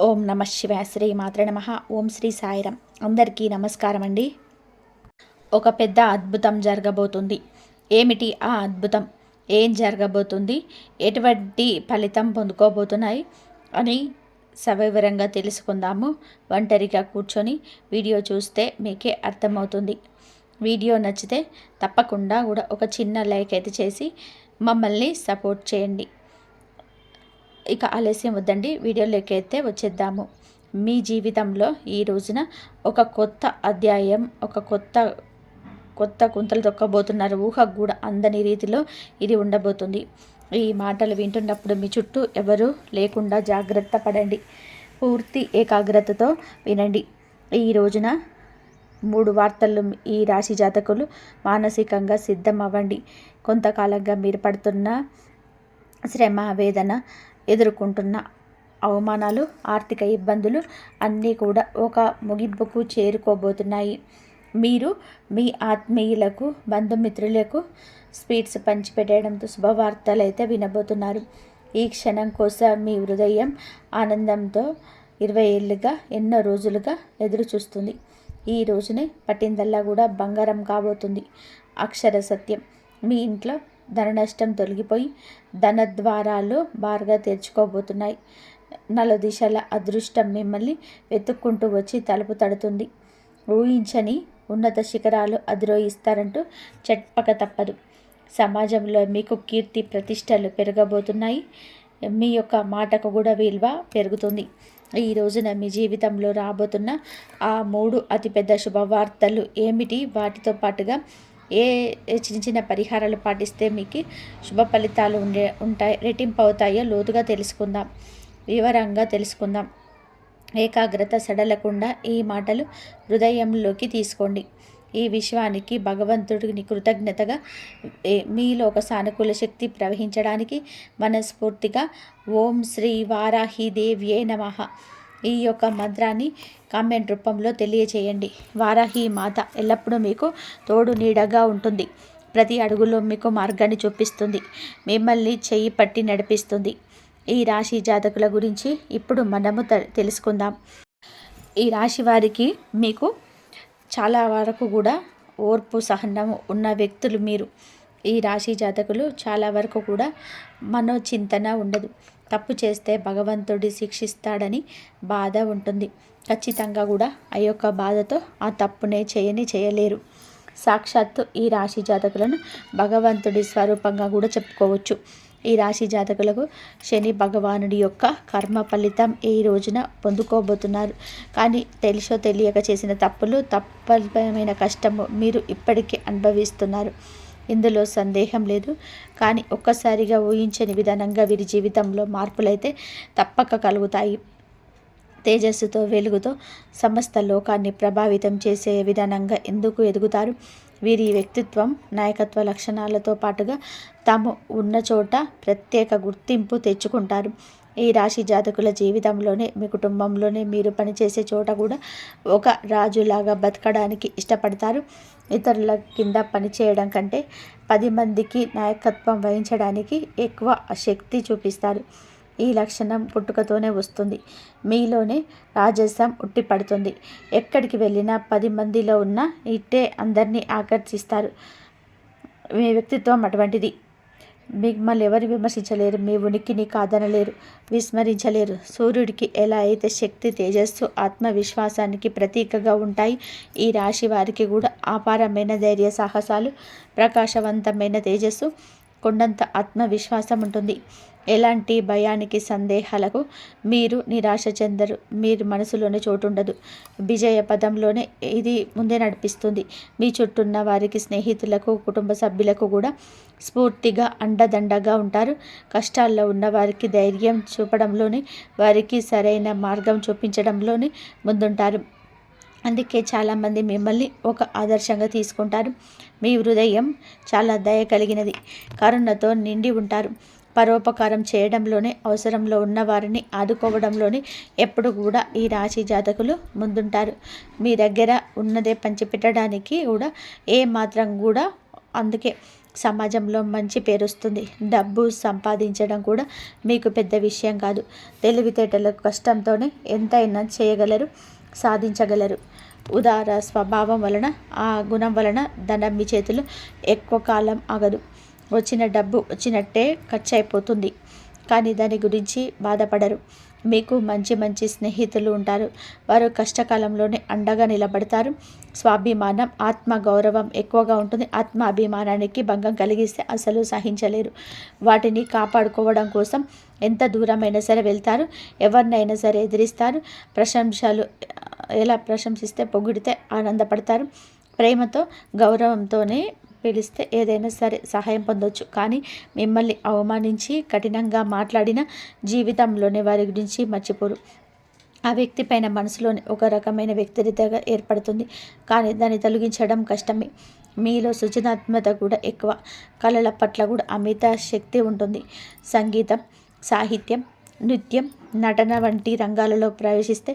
ఓం నమ శివాయ. శ్రీ మాత్రే నమః. ఓం శ్రీ సాయిరాం. అందరికీ నమస్కారం అండి. ఒక పెద్ద అద్భుతం జరగబోతుంది. ఏమిటి ఆ అద్భుతం? ఏం జరగబోతుంది? ఎటువంటి ఫలితం పొందుకోబోతున్నాయి అని సవివరంగా తెలుసుకుందాము. ఒంటరిగా కూర్చొని వీడియో చూస్తే మీకే అర్థమవుతుంది. వీడియో నచ్చితే తప్పకుండా కూడా ఒక చిన్న లైక్ అయితే చేసి మమ్మల్ని సపోర్ట్ చేయండి. ఇక ఆలస్యం వద్దండి, వీడియోలోకి అయితే వచ్చేద్దాము. మీ జీవితంలో ఈ రోజున ఒక కొత్త అధ్యాయం, ఒక కొత్త కుంతలు తొక్కబోతున్నారు. ఊహకు కూడా అందని రీతిలో ఇది ఉండబోతుంది. ఈ మాటలు వింటున్నప్పుడు మీ చుట్టూ ఎవరు లేకుండా జాగ్రత్త పడండి. పూర్తి ఏకాగ్రతతో వినండి. ఈ రోజున 3 వార్తలు ఈ రాశి జాతకులు మానసికంగా సిద్ధం అవ్వండి. కొంతకాలంగా మీరు పడుతున్న శ్రమ, వేదన, ఎదుర్కొంటున్న అవమానాలు, ఆర్థిక ఇబ్బందులు అన్నీ కూడా ఒక ముగింపుకు చేరుకోబోతున్నాయి. మీరు మీ ఆత్మీయులకు, బంధుమిత్రులకు స్వీట్స్ పంచిపెట్టడంతో శుభవార్తలు అయితే వినబోతున్నారు. ఈ క్షణం కోసం మీ హృదయం ఆనందంతో 20 ఏళ్ళుగా, ఎన్నో రోజులుగా ఎదురు చూస్తుంది. ఈ రోజునే పట్టిందల్లా కూడా బంగారం కాబోతుంది. అక్షర సత్యం. మీ ఇంట్లో ధన నష్టం తొలగిపోయి ధనద్వారాలు బారుగా తెరుచుకోబోతున్నాయి. నలుదిశల అదృష్టం మిమ్మల్ని వెతుక్కుంటూ వచ్చి తలుపు తడుతుంది. ఊహించని ఉన్నత శిఖరాలు అధిరోహిస్తారంటూ చెప్పక తప్పదు. సమాజంలో మీకు కీర్తి ప్రతిష్టలు పెరగబోతున్నాయి. మీ యొక్క మాటకు కూడా విలువ పెరుగుతుంది. ఈ రోజున మీ జీవితంలో రాబోతున్న ఆ 3 అతిపెద్ద శుభవార్తలు ఏమిటి? వాటితో పాటుగా ఏ చిన్న చిన్న పరిహారాలు పాటిస్తే మీకు శుభ ఫలితాలు ఉంటాయి, రెట్టింపు అవుతాయో లోతుగా తెలుసుకుందాం, వివరంగా తెలుసుకుందాం. ఏకాగ్రత సడలకుండా ఈ మాటలు హృదయంలోకి తీసుకోండి. ఈ విశ్వానికి, భగవంతుడిని కృతజ్ఞతగా మీలో ఒక సానుకూల శక్తి ప్రవహించడానికి మనస్ఫూర్తిగా ఓం శ్రీ వారాహిదేవ్యే నమః ఈ యొక్క మంత్రాన్ని కామెంట్ రూపంలో తెలియచేయండి. వారాహి మాత ఎల్లప్పుడూ మీకు తోడు నీడగా ఉంటుంది. ప్రతి అడుగులో మీకు మార్గాన్ని చూపిస్తుంది. మిమ్మల్ని చెయ్యి పట్టి నడిపిస్తుంది. ఈ రాశి జాతకుల గురించి ఇప్పుడు మనము తెలుసుకుందాం. ఈ రాశి వారికి మీకు చాలా వరకు కూడా ఓర్పు, సహనము ఉన్న వ్యక్తులు మీరు. ఈ రాశి జాతకులు చాలా వరకు కూడా మనోచింతన ఉండదు. తప్పు చేస్తే భగవంతుడి శిక్షిస్తాడని బాధ ఉంటుంది. ఖచ్చితంగా కూడా ఆ యొక్క బాధతో ఆ తప్పునే చేయలేరు. సాక్షాత్తు ఈ రాశి జాతకులను భగవంతుడి స్వరూపంగా కూడా చెప్పుకోవచ్చు. ఈ రాశి జాతకులకు శని భగవానుడి యొక్క కర్మ ఫలితం ఈ రోజున పొందుకోబోతున్నారు. కానీ తెలుసో తెలియక చేసిన తప్పులు, తప్పమైన కష్టము మీరు ఇప్పటికీ అనుభవిస్తున్నారు. ఇందులో సందేహం లేదు. కానీ ఒక్కసారిగా ఊహించని విధానంగా వీరి జీవితంలో మార్పులైతే తప్పక కలుగుతాయి. తేజస్సుతో, వెలుగుతో సమస్త లోకాన్ని ప్రభావితం చేసే విధానంగా ఎందుకు ఎదుగుతారు. వీరి వ్యక్తిత్వం, నాయకత్వ లక్షణాలతో పాటుగా తాము ఉన్న చోట ప్రత్యేక గుర్తింపు తెచ్చుకుంటారు. ఈ రాశి జాతకుల జీవితంలోనే, మీ కుటుంబంలోనే, మీరు పనిచేసే చోట కూడా ఒక రాజులాగా బతకడానికి ఇష్టపడతారు. ఇతరుల కింద పనిచేయడం కంటే 10 మందికి నాయకత్వం వహించడానికి ఎక్కువ శక్తి చూపిస్తారు. ఈ లక్షణం పుట్టుకతోనే వస్తుంది. మీలోనే రాజసం ఉట్టిపడుతుంది. ఎక్కడికి వెళ్ళినా 10 మందిలో ఉన్న ఇట్టే అందరినీ ఆకర్షిస్తారు. మీ వ్యక్తిత్వం అటువంటిది. మిమ్మల్ని ఎవరు విమర్శించలేరు. మీ ఉనికిని కాదనలేరు, విస్మరించలేరు. సూర్యుడికి ఎలా అయితే శక్తి, తేజస్సు, ఆత్మవిశ్వాసానికి ప్రతీకగా ఉంటాయి, ఈ రాశి వారికి కూడా అపారమైన ధైర్య సాహసాలు, ప్రకాశవంతమైన తేజస్సు, కొండంత ఆత్మవిశ్వాసం ఉంటుంది. ఎలాంటి భయానికి, సందేహాలకు మీరు నిరాశ చెందరు. మీరు మనసులోనే చోటుండదు. విజయ పదంలోనే ఇది ముందే నడిపిస్తుంది. మీ చుట్టూన్న వారికి, స్నేహితులకు, కుటుంబ సభ్యులకు కూడా స్ఫూర్తిగా అండదండగా ఉంటారు. కష్టాల్లో ఉన్న వారికి ధైర్యం చూపడంలోనే, వారికి సరైన మార్గం చూపించడంలోనే ముందుంటారు. అందుకే చాలామంది మిమ్మల్ని ఒక ఆదర్శంగా తీసుకుంటారు. మీ హృదయం చాలా దయ కలిగినది, కరుణతో నిండి ఉంటారు. పరోపకారం చేయడంలోనే, అవసరంలో ఉన్న వారిని ఆదుకోవడంలోనే ఎప్పుడు కూడా ఈ రాశి జాతకులు ముందుంటారు. మీ దగ్గర ఉన్నదే పంచిపెట్టడానికి కూడా ఏ మాత్రం కూడా అందుకే సమాజంలో మంచి పేరు వస్తుంది. డబ్బు సంపాదించడం కూడా మీకు పెద్ద విషయం కాదు. తెలివితేటలకు కష్టంతోనే ఎంతైనా చేయగలరు, సాధించగలరు. ఉదార స్వభావం వలన, ఆ గుణం వలన ధనం మీ చేతులు ఎక్కువ కాలం ఆగదు. వచ్చిన డబ్బు వచ్చినట్టే ఖర్చు అయిపోతుంది, కానీ దాని గురించి బాధపడరు. మీకు మంచి మంచి స్నేహితులు ఉంటారు. వారు కష్టకాలంలోనే అండగా నిలబడతారు. స్వాభిమానం, ఆత్మ గౌరవం ఎక్కువగా ఉంటుంది. ఆత్మ అభిమానానికి భంగం కలిగిస్తే అసలు సహించలేరు. వాటిని కాపాడుకోవడం కోసం ఎంత దూరమైనా సరే వెళ్తారు. ఎవరినైనా సరే ఎదిరిస్తారు. ప్రశంసలు ఎలా ప్రశంసిస్తే, పొగిడితే ఆనందపడతారు. ప్రేమతో, గౌరవంతోనే పిలిస్తే ఏదైనా సరే సహాయం పొందొచ్చు. కానీ మిమ్మల్ని అవమానించి కఠినంగా మాట్లాడిన జీవితంలోనే వారి గురించి మర్చిపోరు. ఆ వ్యక్తి పైన మనసులోని ఒక రకమైన వ్యక్తిగతగా ఏర్పడుతుంది, కానీ దాన్ని తొలగించడం కష్టమే. మీలో సృజనాత్మకత కూడా ఎక్కువ. కళల పట్ల కూడా అమిత శక్తి ఉంటుంది. సంగీతం, సాహిత్యం, నృత్యం, నటన వంటి రంగాలలో ప్రవేశిస్తే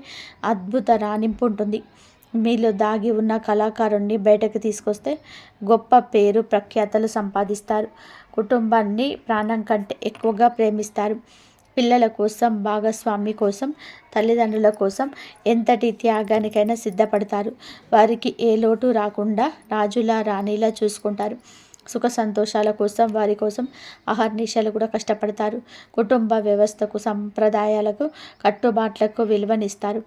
అద్భుత రాణింపు ఉంటుంది. మీలో దాగి ఉన్న కళాకారుణ్ణి బయటకు తీసుకొస్తే గొప్ప పేరు ప్రఖ్యాతలు సంపాదిస్తారు. కుటుంబాన్ని ప్రాణం కంటే ఎక్కువగా ప్రేమిస్తారు. పిల్లల కోసం, భాగస్వామి కోసం, తల్లిదండ్రుల కోసం ఎంతటి త్యాగానికైనా సిద్ధపడతారు. వారికి ఏ లోటు రాకుండా రాజులా, రాణిలా చూసుకుంటారు. సుఖ సంతోషాల కోసం, వారి కోసం అహర్నిశలు కూడా కష్టపడతారు. కుటుంబ వ్యవస్థకు, సంప్రదాయాలకు, కట్టుబాట్లకు విలువనిస్తారు.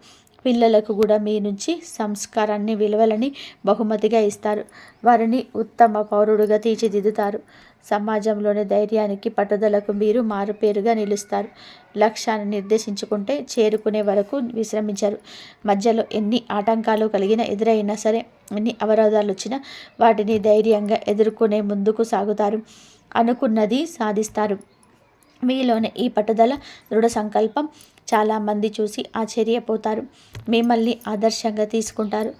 పిల్లలకు కూడా మీ నుంచి సంస్కారాన్ని, విలువలని బహుమతిగా ఇస్తారు. వారిని ఉత్తమ పౌరుడుగా తీర్చిదిద్దుతారు. సమాజంలోని ధైర్యానికి, పట్టుదలకు మీరు మారుపేరుగా నిలుస్తారు. లక్ష్యాన్ని నిర్దేశించుకుంటే చేరుకునే వరకు విశ్రమించరు. మధ్యలో ఎన్ని ఆటంకాలు కలిగినా, ఎదురైనా సరే, ఎన్ని అవరోధాలు వచ్చినా వాటిని ధైర్యంగా ఎదుర్కొనే ముందుకు సాగుతారు. అనుకున్నది సాధిస్తారు. మీలోని ఈ పట్టుదల, దృఢ సంకల్పం చాలామంది చూసి ఆశ్చర్యపోతారు. మిమ్మల్ని ఆదర్శంగా తీసుకుంటారు.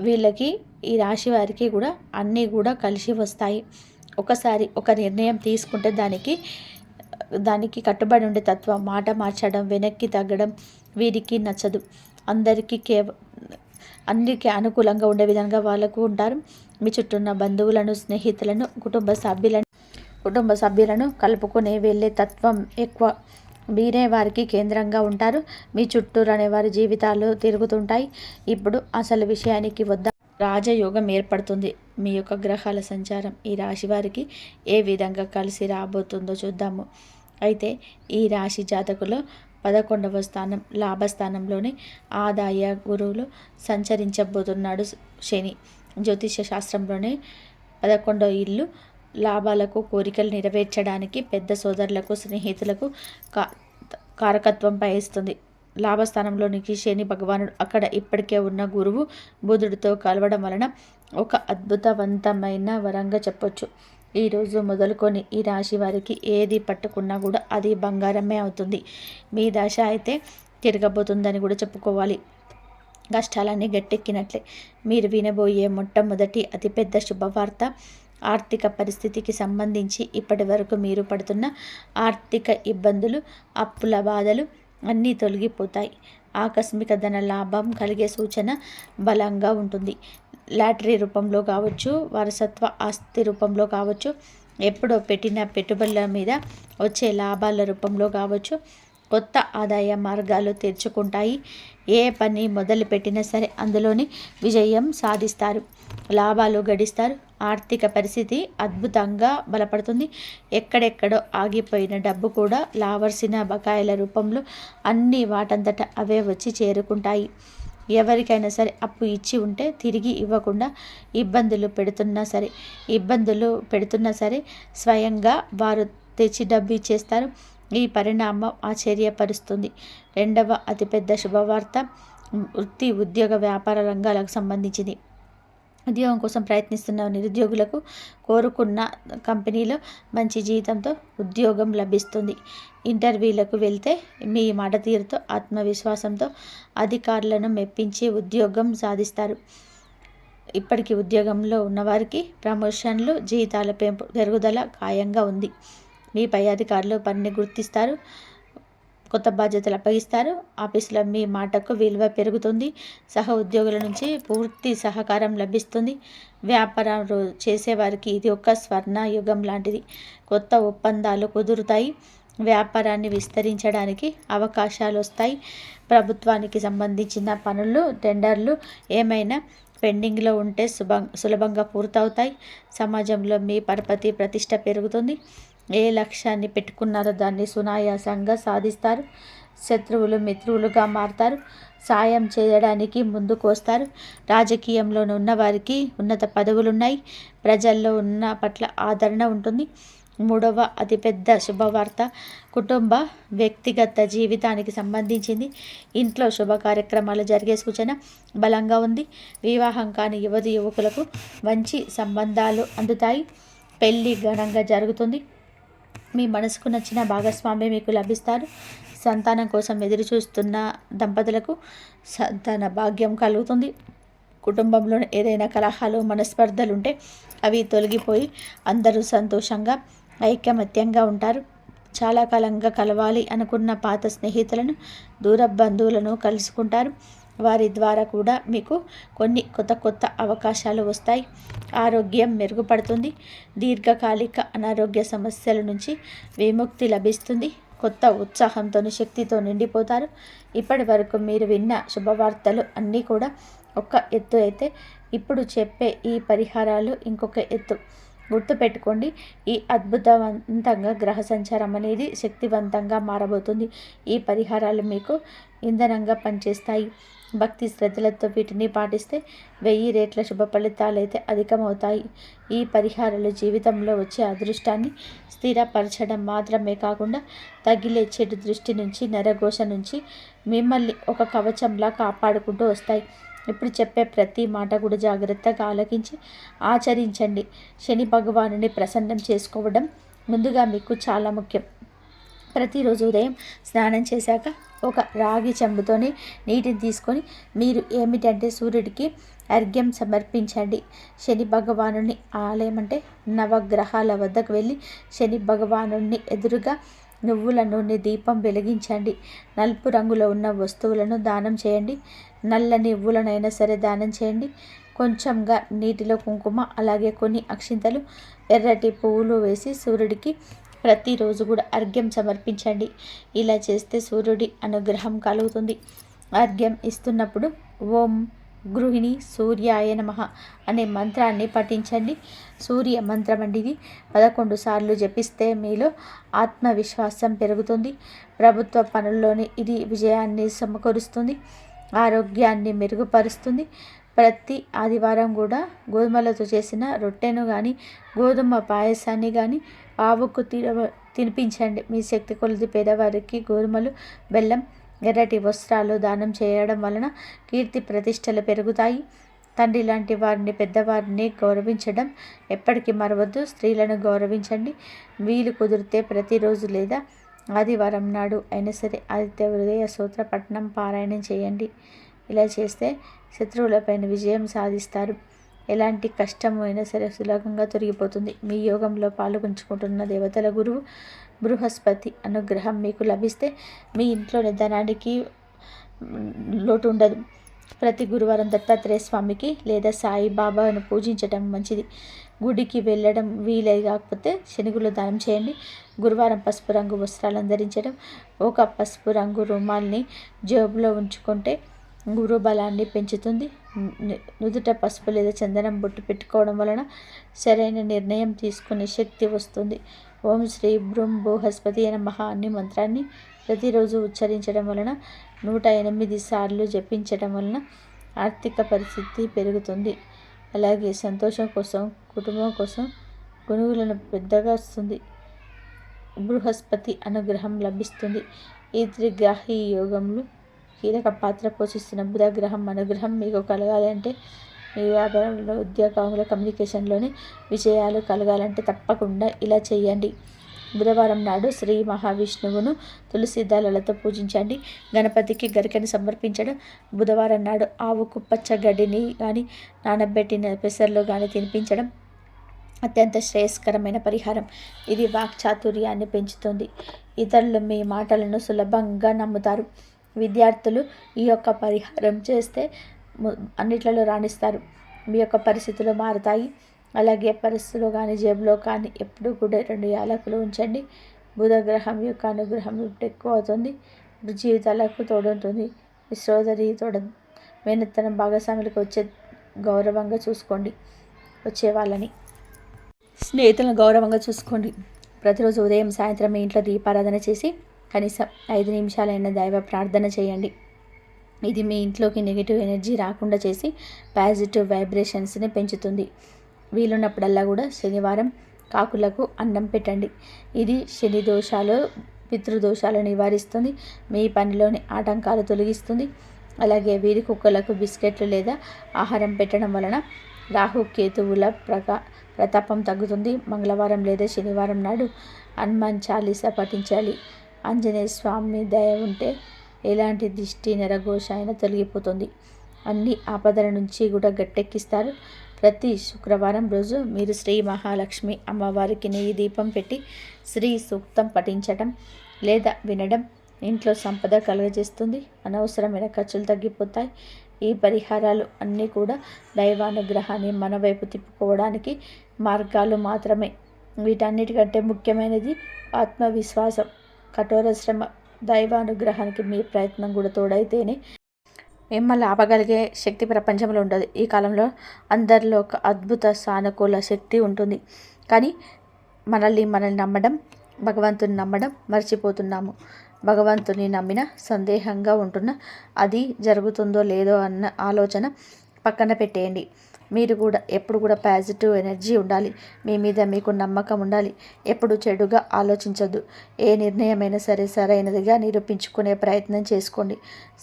వీళ్ళకి, ఈ రాశి వారికి కూడా అన్నీ కూడా కలిసి వస్తాయి. ఒకసారి ఒక నిర్ణయం తీసుకుంటే దానికి కట్టుబడి ఉండే తత్వం, మాట మార్చడం, వెనక్కి తగ్గడం వీరికి నచ్చదు. అందరికీ అనుకూలంగా ఉండే విధంగా వాళ్ళకు ఉంటారు. మీ చుట్టూ ఉన్న బంధువులను, స్నేహితులను, కుటుంబ సభ్యులను కలుపుకొని వెళ్ళే తత్వం ఎక్కువ. మీరే వారికి కేంద్రంగా ఉంటారు. మీ చుట్టూరు అనే వారి జీవితాలు తిరుగుతుంటాయి. ఇప్పుడు అసలు విషయానికి వద్దాం. రాజయోగం ఏర్పడుతుంది. మీ యొక్క గ్రహాల సంచారం ఈ రాశి వారికి ఏ విధంగా కలిసి రాబోతుందో చూద్దాము. అయితే ఈ రాశి జాతకులో 11వ స్థానం, లాభస్థానంలోనే ఆదాయ గురువులు సంచరించబోతున్నాడు శని. జ్యోతిష శాస్త్రంలోనే 11వ ఇల్లు లాభాలకు, కోరికలు నెరవేర్చడానికి, పెద్ద సోదరులకు, స్నేహితులకు కారకత్వం వహిస్తుంది. లాభస్థానంలోనికి శని భగవానుడు అక్కడ ఇప్పటికే ఉన్న గురువు బుధుడితో కలవడం వలన ఒక అద్భుతవంతమైన వరంగా చెప్పొచ్చు. ఈరోజు మొదలుకొని ఈ రాశి వారికి ఏది పట్టుకున్నా కూడా అది బంగారమే అవుతుంది. మీ దశ అయితే తిరగబోతుందని కూడా చెప్పుకోవాలి. కష్టాలన్నీ గట్టెక్కినట్లే. మీరు వినబోయే మొట్టమొదటి అతిపెద్ద శుభవార్త, ఆర్థిక పరిస్థితికి సంబంధించి ఇప్పటి వరకు మీరు పడుతున్న ఆర్థిక ఇబ్బందులు, అప్పుల బాధలు అన్నీ తొలగిపోతాయి. ఆకస్మిక ధన లాభం కలిగే సూచన బలంగా ఉంటుంది. లాటరీ రూపంలో కావచ్చు, వారసత్వ ఆస్తి రూపంలో కావచ్చు, ఎప్పుడో పెట్టిన పెట్టుబడుల మీద వచ్చే లాభాల రూపంలో కావచ్చు, కొత్త ఆదాయ మార్గాలు తెరుచుకుంటాయి. ఏ పని మొదలు పెట్టినా సరే అందులోని విజయం సాధిస్తారు, లాభాలు గడిస్తారు. ఆర్థిక పరిస్థితి అద్భుతంగా బలపడుతుంది. ఎక్కడెక్కడో ఆగిపోయిన డబ్బు కూడా రావాల్సిన బకాయిల రూపంలో అన్నీ వాటంతట అవే వచ్చి చేరుకుంటాయి. ఎవరికైనా సరే అప్పు ఇచ్చి ఉంటే తిరిగి ఇవ్వకుండా ఇబ్బందులు పెడుతున్నా సరే స్వయంగా వారు తెచ్చి డబ్బు ఇచ్చేస్తారు. ఈ పరిణామం ఆశ్చర్యపరుస్తుంది. రెండవ అతిపెద్ద శుభవార్త వృత్తి, ఉద్యోగ, వ్యాపార రంగాలకు సంబంధించింది. ఉద్యోగం కోసం ప్రయత్నిస్తున్న నిరుద్యోగులకు కోరుకున్న కంపెనీలో మంచి జీతంతో ఉద్యోగం లభిస్తుంది. ఇంటర్వ్యూలకు వెళ్తే మీ మాట తీరుతో, ఆత్మవిశ్వాసంతో అధికారులను మెప్పించి ఉద్యోగం సాధిస్తారు. ఇప్పటికీ ఉద్యోగంలో ఉన్నవారికి ప్రమోషన్లు, జీతాల పెరుగుదల ఖాయంగా ఉంది. మీ పై అధికారులు పనిని గుర్తిస్తారు. కొత్త బాధ్యతలు అప్పగిస్తారు. ఆఫీసులో మీ మాటకు విలువ పెరుగుతుంది. సహ ఉద్యోగుల నుంచి పూర్తి సహకారం లభిస్తుంది. వ్యాపారం చేసేవారికి ఇది ఒక స్వర్ణ యుగం లాంటిది. కొత్త ఒప్పందాలు కుదురుతాయి. వ్యాపారాన్ని విస్తరించడానికి అవకాశాలు వస్తాయి. ప్రభుత్వానికి సంబంధించిన పనులు, టెండర్లు ఏమైనా పెండింగ్లో ఉంటే సులభంగా పూర్తవుతాయి. సమాజంలో మీ పరపతి ప్రతిష్ట పెరుగుతుంది. ఏ లక్ష్యాన్ని పెట్టుకున్నారో దాన్ని సునాయాసంగా సాధిస్తారు. శత్రువులు మిత్రులుగా మారుతారు. సాయం చేయడానికి ముందుకు వస్తారు. రాజకీయంలో ఉన్న వారికి ఉన్నత పదవులున్నాయి. ప్రజల్లో ఉన్న పట్ల ఆదరణ ఉంటుంది. మూడవ అతిపెద్ద శుభవార్త కుటుంబ వ్యక్తిగత జీవితానికి సంబంధించింది. ఇంట్లో శుభ కార్యక్రమాలు జరిగే సూచన బలంగా ఉంది. వివాహం కాని యువకులకు మంచి సంబంధాలు అందుతాయి. పెళ్ళి ఘనంగా జరుగుతుంది. మీ మనసుకు నచ్చిన భాగస్వామి మీకు లభిస్తారు. సంతానం కోసం ఎదురు చూస్తున్న దంపతులకు సంతాన భాగ్యం కలుగుతుంది. కుటుంబంలో ఏదైనా కలహాలు, మనస్పర్ధలు ఉంటే అవి తొలగిపోయి అందరూ సంతోషంగా, ఐకమత్యంగా ఉంటారు. చాలా కాలంగా కలవాలి అనుకున్న పాత స్నేహితులను, దూర బంధువులను కలుసుకుంటారు. వారి ద్వారా కూడా మీకు కొన్ని కొత్త అవకాశాలు వస్తాయి. ఆరోగ్యం మెరుగుపడుతుంది. దీర్ఘకాలిక అనారోగ్య సమస్యల నుంచి విముక్తి లభిస్తుంది. కొత్త ఉత్సాహంతో, శక్తితో నిండిపోతారు. ఇప్పటి వరకు మీరు విన్న శుభవార్తలు అన్నీ కూడా ఒక ఎత్తు అయితే, ఇప్పుడు చెప్పే ఈ పరిహారాలు ఇంకొక ఎత్తు. గుర్తుపెట్టుకోండి, ఈ అద్భుతవంతంగా గ్రహ సంచారం అనేది శక్తివంతంగా మారబోతుంది. ఈ పరిహారాలు మీకు ఇంధనంగా పనిచేస్తాయి. భక్తి శ్రద్ధలతో వీటిని పాటిస్తే 1000 రెట్ల శుభ ఫలితాలు అయితే అధికమవుతాయి. ఈ పరిహారాలు జీవితంలో వచ్చే అదృష్టాన్ని స్థిరపరచడం మాత్రమే కాకుండా తగిలే చెడు దృష్టి నుంచి, నరఘోష నుంచి మిమ్మల్ని ఒక కవచంలా కాపాడుకుంటూ వస్తాయి. ఇప్పుడు చెప్పే ప్రతి మాట కూడా జాగ్రత్తగా ఆలకించి ఆచరించండి. శని భగవానుని ప్రసన్నం చేసుకోవడం ముందుగా మీకు చాలా ముఖ్యం. ప్రతిరోజు ఉదయం స్నానం చేశాక ఒక రాగి చెంబుతోని నీటిని తీసుకొని మీరు ఏమిటంటే సూర్యుడికి అర్ఘ్యం సమర్పించండి. శని భగవానుని ఆలయం అంటే నవగ్రహాల వద్దకు వెళ్ళి శని భగవానుని ఎదురుగా నువ్వుల నూనె దీపం వెలిగించండి. నలుపు రంగులో ఉన్న వస్తువులను దానం చేయండి. నల్లని నువ్వులనైనా సరే దానం చేయండి. కొంచెంగా నీటిలో కుంకుమ, అలాగే కొన్ని అక్షింతలు, ఎర్రటి పువ్వులు వేసి సూర్యుడికి ప్రతిరోజు కూడా అర్ఘ్యం సమర్పించండి. ఇలా చేస్తే సూర్యుడి అనుగ్రహం కలుగుతుంది. అర్ఘ్యం ఇస్తున్నప్పుడు ఓం గృహిణి సూర్యాయ నమః అనే మంత్రాన్ని పఠించండి. సూర్య మంత్రం అండి ఇది. 11 సార్లు జపిస్తే మీలో ఆత్మవిశ్వాసం పెరుగుతుంది. ప్రభుత్వ పనుల్లోని ఇది విజయాన్ని సమకూరుస్తుంది. ఆరోగ్యాన్ని మెరుగుపరుస్తుంది. ప్రతి ఆదివారం కూడా గోధుమలతో చేసిన రొట్టెను కానీ, గోధుమ పాయసాన్ని కానీ ఆవుకు తినిపించండి. మీ శక్తి కొలది పేదవారికి గోధుమలు, బెల్లం, ఎర్రటి వస్త్రాలు దానం చేయడం వలన కీర్తి ప్రతిష్టలు పెరుగుతాయి. తండ్రి లాంటి వారిని, పెద్దవారిని గౌరవించడం ఎప్పటికీ మరవద్దు. స్త్రీలను గౌరవించండి. వీలు కుదిరితే ప్రతిరోజు లేదా ఆదివారం నాడు అయినా సరే ఆదిత్య హృదయ సూత్ర పఠనం పారాయణం చేయండి. ఇలా చేస్తే శత్రువులపైన విజయం సాధిస్తారు. ఎలాంటి కష్టము అయినా సరే సులభంగా తొలగిపోతుంది. మీ యోగంలో పాల్గొంచుకుంటున్న దేవతల గురువు బృహస్పతి అనుగ్రహం మీకు లభిస్తే మీ ఇంట్లో ధనానికి లోటు ఉండదు. ప్రతి గురువారం దత్తాత్రేయ స్వామికి లేదా సాయిబాబాను పూజించడం మంచిది. గుడికి వెళ్ళడం వీలై కాకపోతే శనిగులు దానం చేయండి. గురువారం పసుపు రంగు వస్త్రాలను ధరించడం, ఒక పసుపు రంగు రుమాల్ని జేబులో ఉంచుకుంటే గురు బలాన్ని పెంచుతుంది. నుదుట పసుపు లేదా చందనం బొట్టు పెట్టుకోవడం వలన సరైన నిర్ణయం తీసుకునే శక్తి వస్తుంది. ఓం శ్రీ బృం బృహస్పతి నమః అనే మంత్రాన్ని ప్రతిరోజు ఉచ్చరించడం వలన 108 సార్లు జపించడం వలన ఆర్థిక పరిస్థితి పెరుగుతుంది. అలాగే సంతోషం కోసం, కుటుంబం కోసం గునుగులను పెద్దగా వస్తుంది. బృహస్పతి అనుగ్రహం లభిస్తుంది. ఈ త్రిగ్రాహి యోగంలో కీలక పాత్ర పోషిస్తున్న బుధగ్రహం అనుగ్రహం మీకు కలగాలి అంటే, మీ వ్యాపారంలో, ఉద్యోగంలో, కమ్యూనికేషన్లోని విజయాలు కలగాలంటే తప్పకుండా ఇలా చేయండి. బుధవారం నాడు శ్రీ మహావిష్ణువును తులసి దళాలతో పూజించండి. గణపతికి గరికని సమర్పించడం. బుధవారం నాడు ఆవుకు పచ్చగడ్డిని కానీ, నానబెట్టిన పెసర్లు కానీ తినిపించడం. అత్యంత శ్రేయస్కరమైన పరిహారం. ఇది వాక్చాతుర్యాన్ని పెంచుతుంది. ఇతరులు మీ మాటలను సులభంగా నమ్ముతారు. విద్యార్థులు ఈ యొక్క పరిహారం చేస్తే అన్నిట్లలో రాణిస్తారు. మీ యొక్క పరిస్థితులు మారుతాయి. అలాగే పరిస్థితులు కానీ జేబులో కానీ ఎప్పుడూ కూడా 2 యాలకులు ఉంచండి. బుధగ్రహం యొక్క అనుగ్రహం ఇప్పుడు ఎక్కువ అవుతుంది. జీవితాలకు తోడుంటుంది. మీ సోదరి మేనత్తనం భాగస్వాములకు వచ్చే గౌరవంగా చూసుకోండి. వచ్చే వాళ్ళని స్నేహితులను గౌరవంగా చూసుకోండి. ప్రతిరోజు ఉదయం సాయంత్రం మీ ఇంట్లో దీపారాధన చేసి కనీసం 5 నిమిషాలైన దైవ ప్రార్థన చేయండి. ఇది మీ ఇంట్లోకి నెగిటివ్ ఎనర్జీ రాకుండా చేసి పాజిటివ్ వైబ్రేషన్స్ని పెంచుతుంది. వీలున్నప్పుడల్లా కూడా శనివారం కాకులకు అన్నం పెట్టండి. ఇది శని దోషాలు పితృదోషాలు నివారిస్తుంది. మీ పనిలోని ఆటంకాలు తొలగిస్తుంది. అలాగే వీధి కుక్కలకు బిస్కెట్లు లేదా ఆహారం పెట్టడం వలన రాహు కేతువుల ప్రతాపం తగ్గుతుంది. మంగళవారం లేదా శనివారం నాడు హనుమాన్ చాలీసా పఠించాలి. ఆంజనేయ స్వామి దయ ఉంటే ఎలాంటి దిష్టి నరఘోష అయినా తొలగిపోతుంది. అన్ని ఆపదల నుంచి కూడా గట్టెక్కిస్తారు. ప్రతి శుక్రవారం రోజు మీరు శ్రీ మహాలక్ష్మి అమ్మవారికి నెయ్యి దీపం పెట్టి శ్రీ సూక్తం పఠించడం లేదా వినడం ఇంట్లో సంపద కలుగజేస్తుంది. అనవసరమైన ఖర్చులు తగ్గిపోతాయి. ఈ పరిహారాలు అన్నీ కూడా దైవానుగ్రహాన్ని మన వైపు తిప్పుకోవడానికి మార్గాలు మాత్రమే. వీటన్నిటికంటే ముఖ్యమైనది ఆత్మవిశ్వాసం, కఠోర శ్రమ. దైవానుగ్రహానికి మీ ప్రయత్నం కూడా తోడైతేనే మిమ్మల్ని ఆపగలిగే శక్తి ప్రపంచంలో ఉండదు. ఈ కాలంలో అందరిలో ఒక అద్భుత సానుకూల శక్తి ఉంటుంది. కానీ మనల్ని నమ్మడం, భగవంతుని నమ్మడం మర్చిపోతున్నాము. భగవంతుని నమ్మిన సందేహంగా ఉంటున్న అది జరుగుతుందో లేదో అన్న ఆలోచన పక్కన పెట్టేయండి. మీరు కూడా ఎప్పుడు కూడా పాజిటివ్ ఎనర్జీ ఉండాలి. మీ మీద మీకు నమ్మకం ఉండాలి. ఎప్పుడు చెడుగా ఆలోచించొద్దు. ఏ నిర్ణయమైనా సరే సరైనదిగా నిరూపించుకునే ప్రయత్నం చేసుకోండి.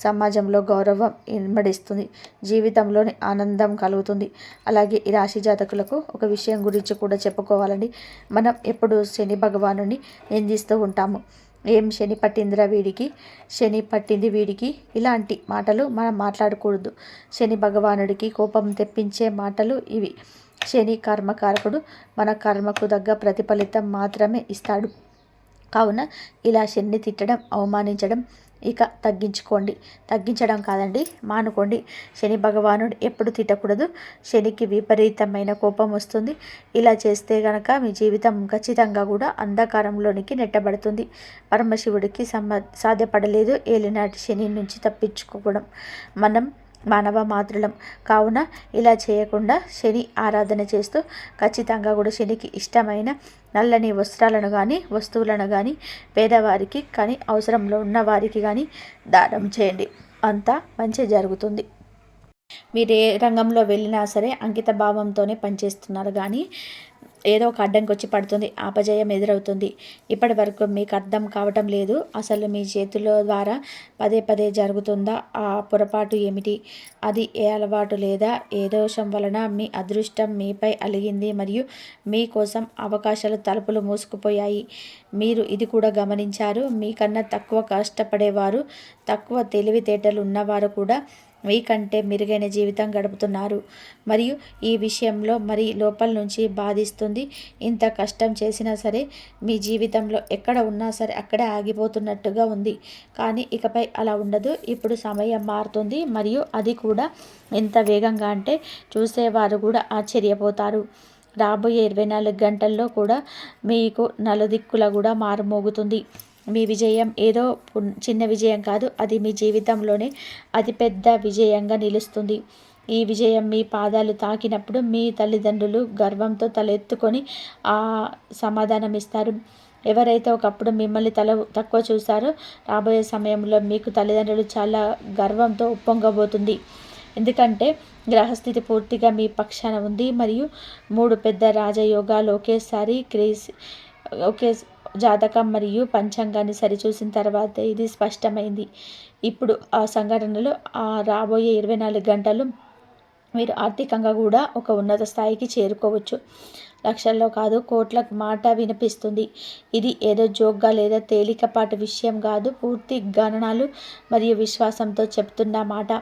సమాజంలో గౌరవం ఇమ్మడిస్తుంది. జీవితంలోని ఆనందం కలుగుతుంది. అలాగే ఈ రాశి జాతకులకు ఒక విషయం గురించి కూడా చెప్పుకోవాలండి. మనం ఎప్పుడు శని భగవానుని నిందిస్తూ ఉంటాము. ఏం శని పట్టిందిరా వీడికి, శని పట్టింది వీడికి, ఇలాంటి మాటలు మనం మాట్లాడకూడదు. శని భగవానుడికి కోపం తెప్పించే మాటలు ఇవి. శని కర్మకారకుడు. మన కర్మకు తగ్గ ప్రతిఫలితం మాత్రమే ఇస్తాడు. కావున ఇలా శని తిట్టడం, అవమానించడం ఇక తగ్గించుకోండి. తగ్గించడం కాదండి, మానుకోండి. శని భగవానుడు ఎప్పుడు తిట్టకూడదు. శనికి విపరీతమైన కోపం వస్తుంది. ఇలా చేస్తే గనక మీ జీవితం ఖచ్చితంగా కూడా అంధకారంలోనికి నెట్టబడుతుంది. పరమశివుడికి సాధ్యపడలేదు ఏలినాటి శని నుంచి తప్పించుకోవడం. మనం మానవ మాతృలం కావున ఇలా చేయకుండా శని ఆరాధన చేస్తూ ఖచ్చితంగా కూడా శనికి ఇష్టమైన నల్లని వస్త్రాలను కానీ వస్తువులను కానీ పేదవారికి కానీ అవసరంలో ఉన్న వారికి కానీ దానం చేయండి. అంతా మంచి జరుగుతుంది. మీరు ఏ రంగంలో వెళ్ళినా సరే అంకిత భావంతోనే పనిచేస్తున్నారు. కానీ ఏదో ఒక అడ్డంకి వచ్చి పడుతుంది, అపజయం ఎదురవుతుంది. ఇప్పటి వరకు మీకు అర్థం కావటం లేదు. అసలు మీ చేతుల ద్వారా పదే జరుగుతుందా ఆ పొరపాటు ఏమిటి? అది ఏ అలవాటు లేదా ఏ దోషం వలన మీ అదృష్టం మీపై అలిగింది మరియు మీకోసం అవకాశాలు తలుపులు మూసుకుపోయాయి. మీరు ఇది కూడా గమనించారు. మీకన్నా తక్కువ కష్టపడేవారు, తక్కువ తెలివితేటలు ఉన్నవారు కూడా మీకంటే మెరుగైన జీవితం గడుపుతున్నారు. మరియు ఈ విషయంలో మరి లోపల నుంచి బాధిస్తుంది. ఇంత కష్టం చేసినా సరే మీ జీవితంలో ఎక్కడ ఉన్నా సరే అక్కడే ఆగిపోతున్నట్టుగా ఉంది. కానీ ఇకపై అలా ఉండదు. ఇప్పుడు సమయం మారుతుంది. మరియు అది కూడా ఎంత వేగంగా అంటే చూసేవారు కూడా ఆశ్చర్యపోతారు. రాబోయే 24 గంటల్లో కూడా మీకు నలుదిక్కుల కూడా మారుమోగుతుంది. మీ విజయం ఏదో చిన్న విజయం కాదు. అది మీ జీవితంలోనే అతిపెద్ద విజయంగా నిలుస్తుంది. ఈ విజయం మీ పాదాలు తాకినప్పుడు మీ తల్లిదండ్రులు గర్వంతో తలెత్తుకొని సమాధానం ఇస్తారు. ఎవరైతే ఒకప్పుడు మిమ్మల్ని తక్కువ చూశారో రాబోయే సమయంలో మీకు తల్లిదండ్రులు చాలా గర్వంతో ఉప్పొంగబోతుంది. ఎందుకంటే గ్రహస్థితి పూర్తిగా మీ పక్షాన ఉంది. మరియు 3 పెద్ద రాజయోగాలు ఒకేసారి ఒకే జాతకం మరియు పంచాంగాన్ని సరిచూసిన తర్వాత ఇది స్పష్టమైంది. ఇప్పుడు ఆ సంఘటనలు రాబోయే 24 గంటలు మీరు ఆర్థికంగా కూడా ఒక ఉన్నత స్థాయికి చేరుకోవచ్చు. లక్షల్లో కాదు, కోట్ల మాట వినిపిస్తుంది. ఇది ఏదో జోక్గా లేదా తేలికపాటి విషయం కాదు. పూర్తి గణనాలు మరియు విశ్వాసంతో చెప్తున్న మాట.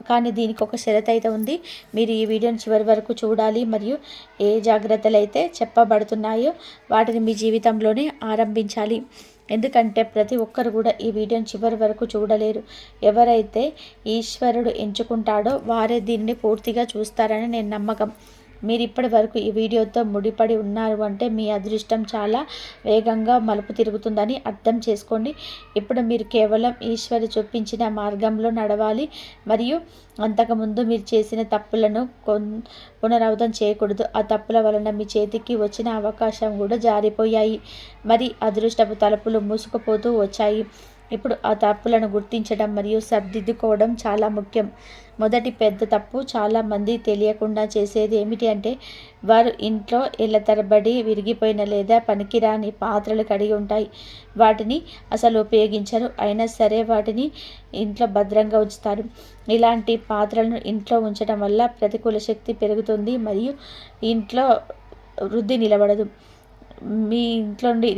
కానీ దీనికి ఒక షరతు అయితే ఉంది. మీరు ఈ వీడియోని చివరి వరకు చూడాలి మరియు ఏ జాగ్రత్తలు అయితే చెప్పబడుతున్నాయో వాటిని మీ జీవితంలోనే ఆరంభించాలి. ఎందుకంటే ప్రతి ఒక్కరు కూడా ఈ వీడియోని చివరి వరకు చూడలేరు. ఎవరైతే ఈశ్వరుడు ఎంచుకుంటాడో వారే దీన్ని పూర్తిగా చూస్తారని నేను నమ్మకం. మీరు ఇప్పటి వరకు ఈ వీడియోతో ముడిపడి ఉన్నారు అంటే మీ అదృష్టం చాలా వేగంగా మలుపు తిరుగుతుందని అర్థం చేసుకోండి. ఇప్పుడు మీరు కేవలం ఈశ్వరు చూపించిన మార్గంలో నడవాలి మరియు అంతకుముందు మీరు చేసిన తప్పులను పునరావృతం చేయకూడదు. ఆ తప్పుల వలన మీ చేతికి వచ్చిన అవకాశం కూడా జారిపోయాయి. మరి అదృష్టపు తలుపులు మూసుకుపోతూ వచ్చాయి. ఇప్పుడు ఆ తప్పులను గుర్తించడం మరియు సరిదిద్దుకోవడం చాలా ముఖ్యం. మొదటి పెద్ద తప్పు చాలామంది తెలియకుండా చేసేది ఏమిటి అంటే వారు ఇంట్లో ఏళ్ళ తరబడి విరిగిపోయిన లేదా పనికిరాని పాత్రలు కడిగి ఉంటాయి. వాటిని అసలు ఉపయోగించరు, అయినా సరే వాటిని ఇంట్లో భద్రంగా ఉంచుతారు. ఇలాంటి పాత్రలను ఇంట్లో ఉంచడం వల్ల ప్రతికూల శక్తి పెరుగుతుంది మరియు ఇంట్లో వృద్ధి నిలబడదు. మీ ఇంట్లో నుండి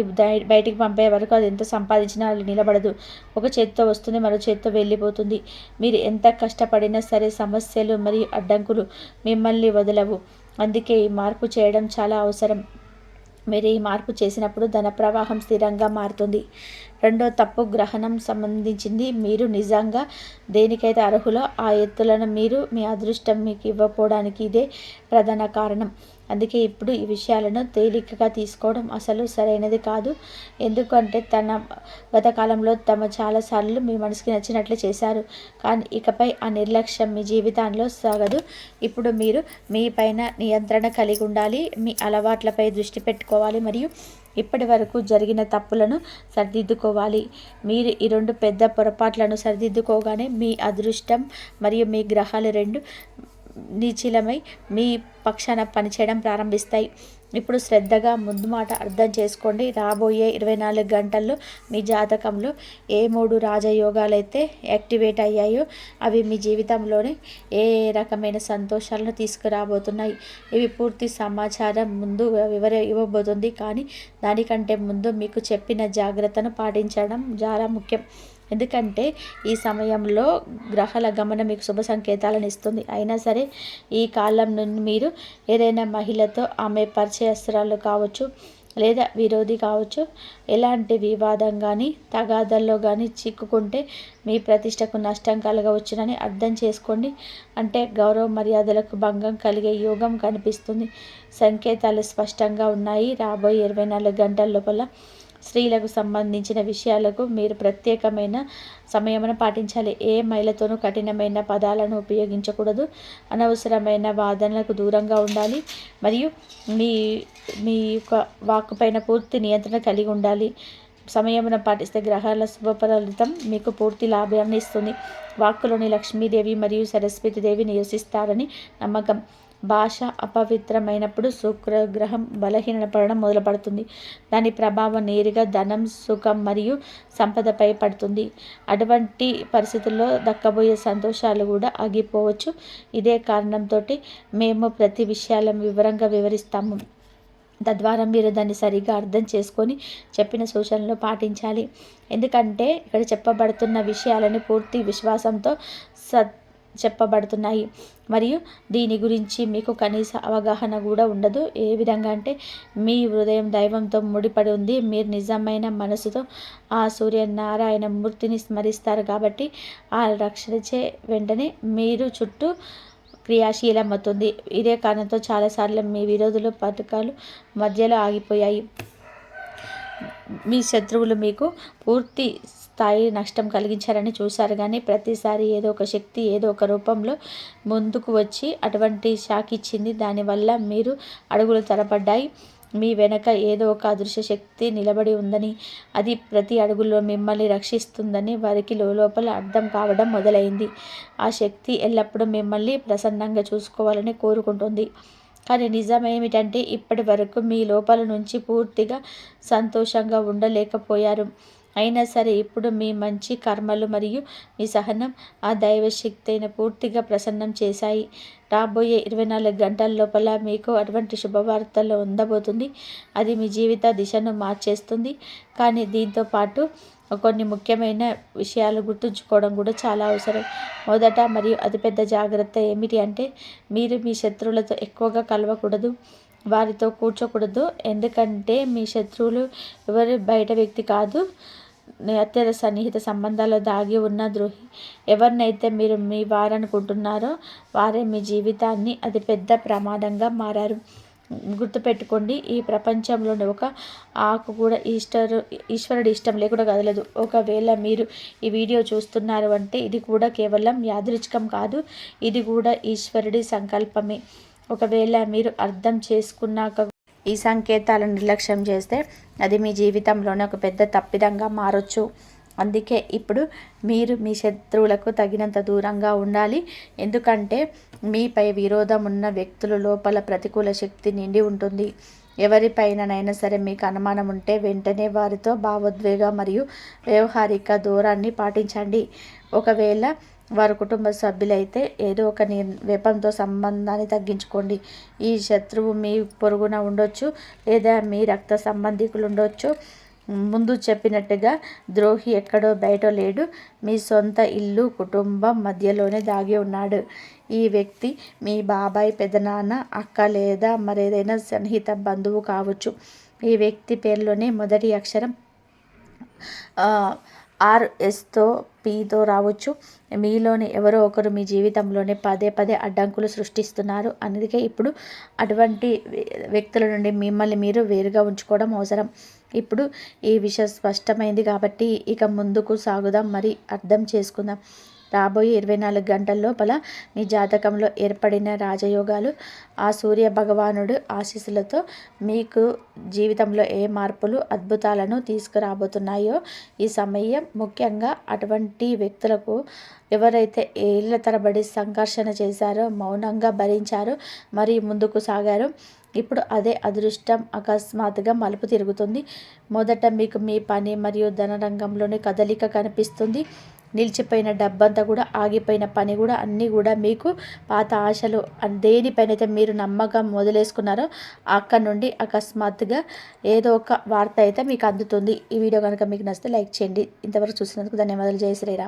బయటికి పంపే వరకు అది ఎంత సంపాదించినా అది నిలబడదు. ఒక చేత్తో వస్తుంది, మరో చేత్తో వెళ్ళిపోతుంది. మీరు ఎంత కష్టపడినా సరే సమస్యలు మరియు అడ్డంకులు మిమ్మల్ని వదలవు. అందుకే ఈ మార్పు చేయడం చాలా అవసరం. మీరు ఈ మార్పు చేసినప్పుడు ధన ప్రవాహం స్థిరంగా మారుతుంది. రెండో తప్పు గ్రహణం సంబంధించింది. మీరు నిజంగా దేనికైతే అర్హులో ఆ ఎత్తులను మీరు మీ అదృష్టం మీకు ఇవ్వకపోవడానికి ఇదే ప్రధాన కారణం. అందుకే ఇప్పుడు ఈ విషయాలను తేలికగా తీసుకోవడం అసలు సరైనది కాదు. ఎందుకంటే గత కాలంలో చాలాసార్లు మీ మనసుకి నచ్చినట్లు చేశారు, కానీ ఇకపై ఆ నిర్లక్ష్యం మీ జీవితంలో సాగదు. ఇప్పుడు మీరు మీ పైన నియంత్రణ కలిగి ఉండాలి, మీ అలవాట్లపై దృష్టి పెట్టుకోవాలి మరియు ఇప్పటి వరకు జరిగిన తప్పులను సరిదిద్దుకోవాలి. మీరు ఈ రెండు పెద్ద పొరపాట్లను సరిదిద్దుకోగానే మీ అదృష్టం మరియు మీ గ్రహాలు రెండు నిశ్చలమై మీ పక్షాన పనిచేయడం ప్రారంభిస్తాయి. ఇప్పుడు శ్రద్ధగా ముందు మాట అర్థం చేసుకోండి. రాబోయే 24 గంటల్లో మీ జాతకంలో ఏ 3 రాజయోగాలు అయితే యాక్టివేట్ అయ్యాయో అవి మీ జీవితంలోనే ఏ రకమైన సంతోషాలను తీసుకురాబోతున్నాయి. ఇవి పూర్తి సమాచారం ముందు ఇవ్వబోతుంది, కానీ దానికంటే ముందు మీకు చెప్పిన జాగ్రత్తను పాటించడం చాలా ముఖ్యం. ఎందుకంటే ఈ సమయంలో గ్రహాల గమనం మీకు శుభ సంకేతాలను ఇస్తుంది. అయినా సరే ఈ కాలం నుండి మీరు ఏదైనా మహిళతో ఆమె పరిచయస్తురాలు కావచ్చు లేదా విరోధి కావచ్చు ఎలాంటి వివాదం కానీ తగాదల్లో కానీ చిక్కుకుంటే మీ ప్రతిష్టకు నష్టం కలగవచ్చునని అర్థం చేసుకోండి. అంటే గౌరవ మర్యాదలకు భంగం కలిగే యోగం కనిపిస్తుంది. సంకేతాలు స్పష్టంగా ఉన్నాయి. రాబోయే 24 గంటల లోపల స్త్రీలకు సంబంధించిన విషయాలకు మీరు ప్రత్యేకమైన సంయమనం పాటించాలి. ఏ మహిళతోనూ కఠినమైన పదాలను ఉపయోగించకూడదు. అనవసరమైన వాదనలకు దూరంగా ఉండాలి మరియు మీ మీ యొక్క వాక్కు పైన పూర్తి నియంత్రణ కలిగి ఉండాలి. సంయమనం పాటిస్తే గ్రహాల శుభ ఫలితం మీకు పూర్తి లాభాన్ని ఇస్తుంది. వాక్కులోని లక్ష్మీదేవి మరియు సరస్వతీదేవి నివసిస్తారని నమ్మకం. భాష అపవిత్రమైనప్పుడు శుక్రగ్రహం బలహీనపడడం మొదలుపడుతుంది. దాని ప్రభావం నేరుగా ధనం, సుఖం మరియు సంపదపై పడుతుంది. అటువంటి పరిస్థితుల్లో దక్కబోయే సంతోషాలు కూడా ఆగిపోవచ్చు. ఇదే కారణంతో మేము ప్రతి విషయాలను వివరంగా వివరిస్తాము. తద్వారా మీరు దాన్ని సరిగా అర్థం చేసుకొని చెప్పిన సూచనలు పాటించాలి. ఎందుకంటే ఇక్కడ చెప్పబడుతున్న విషయాలని పూర్తి విశ్వాసంతో చెప్పబడుతున్నాయి మరియు దీని గురించి మీకు కనీస అవగాహన కూడా ఉండదు. ఏ విధంగా అంటే మీ హృదయం దైవంతో ముడిపడి ఉంది. మీరు నిజమైన మనసుతో ఆ సూర్యనారాయణ మూర్తిని స్మరిస్తారు కాబట్టి ఆ రక్షణచే వెంటనే మీరు చుట్టూ క్రియాశీలమవుతుంది. ఇదే కారణంతో చాలాసార్లు మీ విరోధులు పథకాలు మధ్యలో ఆగిపోయాయి. మీ శత్రువులు మీకు పూర్తి స్థాయి నష్టం కలిగించారని చూశారు, కానీ ప్రతిసారి ఏదో ఒక శక్తి ఏదో ఒక రూపంలో ముందుకు వచ్చి అటువంటి షాక్ ఇచ్చింది. దానివల్ల మీరు అడుగులు తరబడ్డాయి. మీ వెనక ఏదో ఒక అదృశ్య శక్తి నిలబడి ఉందని, అది ప్రతి అడుగులో మిమ్మల్ని రక్షిస్తుందని వారికి లోపల అర్థం కావడం మొదలైంది. ఆ శక్తి ఎల్లప్పుడూ మిమ్మల్ని ప్రసన్నంగా చూసుకోవాలని కోరుకుంటుంది. కానీ నిజమేమిటంటే ఇప్పటి వరకు మీ లోపల నుంచి పూర్తిగా సంతోషంగా ఉండలేకపోయారు. అయినా సరే ఇప్పుడు మీ మంచి కర్మలు మరియు మీ సహనం ఆ దైవశక్తి అయిన పూర్తిగా ప్రసన్నం చేశాయి. రాబోయే 24 గంటల లోపల మీకు అటువంటి శుభవార్తలు ఉండబోతుంది. అది మీ జీవిత దిశను మార్చేస్తుంది. కానీ దీంతో పాటు కొన్ని ముఖ్యమైన విషయాలు గుర్తుంచుకోవడం కూడా చాలా అవసరం. మొదట మరియు అతిపెద్ద జాగ్రత్త ఏమిటి అంటే మీరు మీ శత్రువులతో ఎక్కువగా కలవకూడదు, వారితో కూర్చోకూడదు. ఎందుకంటే మీ శత్రువులు ఎవరు బయట వ్యక్తి కాదు, అత్యంత సన్నిహిత సంబంధాల్లో దాగి ఉన్న ద్రోహి. ఎవరినైతే మీరు మీ వారనుకుంటున్నారో వారే మీ జీవితాన్ని అతిపెద్ద ప్రమాదంగా మారారు. గుర్తుపెట్టుకోండి, ఈ ప్రపంచంలోని ఒక ఆకు కూడా ఈశ్వరుడి ఇష్టం లేకుండా కదలదు. ఒకవేళ మీరు ఈ వీడియో చూస్తున్నారు అంటే ఇది కూడా కేవలం యాదృచ్ఛికం కాదు, ఇది కూడా ఈశ్వరుడి సంకల్పమే. ఒకవేళ మీరు అర్థం చేసుకున్నాక ఈ సంకేతాలను నిర్లక్ష్యం చేస్తే అది మీ జీవితంలోనే ఒక పెద్ద తప్పిదంగా మారొచ్చు. అందుకే ఇప్పుడు మీరు మీ శత్రువులకు తగినంత దూరంగా ఉండాలి. ఎందుకంటే మీపై విరోధం ఉన్న వ్యక్తుల లోపల ప్రతికూల శక్తి నిండి ఉంటుంది. ఎవరిపైననైనా సరే మీకు అనుమానం ఉంటే వెంటనే వారితో భావోద్వేగ మరియు వ్యవహారిక దూరాన్ని పాటించండి. ఒకవేళ వారు కుటుంబ సభ్యులైతే ఏదో ఒక వెపంతో సంబంధాన్ని తగ్గించుకోండి. ఈ శత్రువు మీ పొరుగున ఉండొచ్చు లేదా మీ రక్త సంబంధికులు ఉండొచ్చు. ముందు చెప్పినట్టుగా ద్రోహి ఎక్కడో బయట లేడు, మీ సొంత ఇల్లు కుటుంబం మధ్యలోనే దాగి ఉన్నాడు. ఈ వ్యక్తి మీ బాబాయ్, పెదనాన్న, అక్క లేదా మరేదైనా సన్నిహిత బంధువు కావచ్చు. ఈ వ్యక్తి పేరులోనే మొదటి అక్షరం ఆర్ఎస్తో పీతో రావచ్చు. మీలోని ఎవరో ఒకరు మీ జీవితంలోనే పదే పదే అడ్డంకులు సృష్టిస్తున్నారు. అందుకే ఇప్పుడు అటువంటి వ్యక్తుల నుండి మిమ్మల్ని మీరు వేరుగా ఉంచుకోవడం అవసరం. ఇప్పుడు ఈ విషయం స్పష్టమైంది కాబట్టి ఇక ముందుకు సాగుదాం, మరి అర్థం చేసుకుందాం. రాబోయే 24 గంటల లోపల మీ జాతకంలో ఏర్పడిన రాజయోగాలు, ఆ సూర్య భగవానుడు ఆశీస్సులతో మీకు జీవితంలో ఏ మార్పులు, అద్భుతాలను తీసుకురాబోతున్నాయో ఈ సమయం ముఖ్యంగా అటువంటి వ్యక్తులకు ఎవరైతే ఏళ్ల తరబడి సంఘర్షణ చేశారో, మౌనంగా భరించారో, మరి ముందుకు సాగారో, ఇప్పుడు అదే అదృష్టం అకస్మాత్తుగా మలుపు తిరుగుతుంది. మొదట మీకు మీ పని మరియు ధన రంగంలోనే కదలిక కనిపిస్తుంది. నిలిచిపోయిన డబ్బంతా కూడా, ఆగిపోయిన పని కూడా, అన్నీ కూడా మీకు పాత ఆశలు దేనిపైనైతే మీరు నమ్మకం వదిలేసుకున్నారో అక్కడ నుండి అకస్మాత్తుగా ఏదో ఒక వార్త అయితే మీకు అందుతుంది. ఈ వీడియో కనుక మీకు నచ్చితే లైక్ చేయండి. ఇంతవరకు చూసినందుకు ధన్యవాదాలు. జై శ్రీరామ్.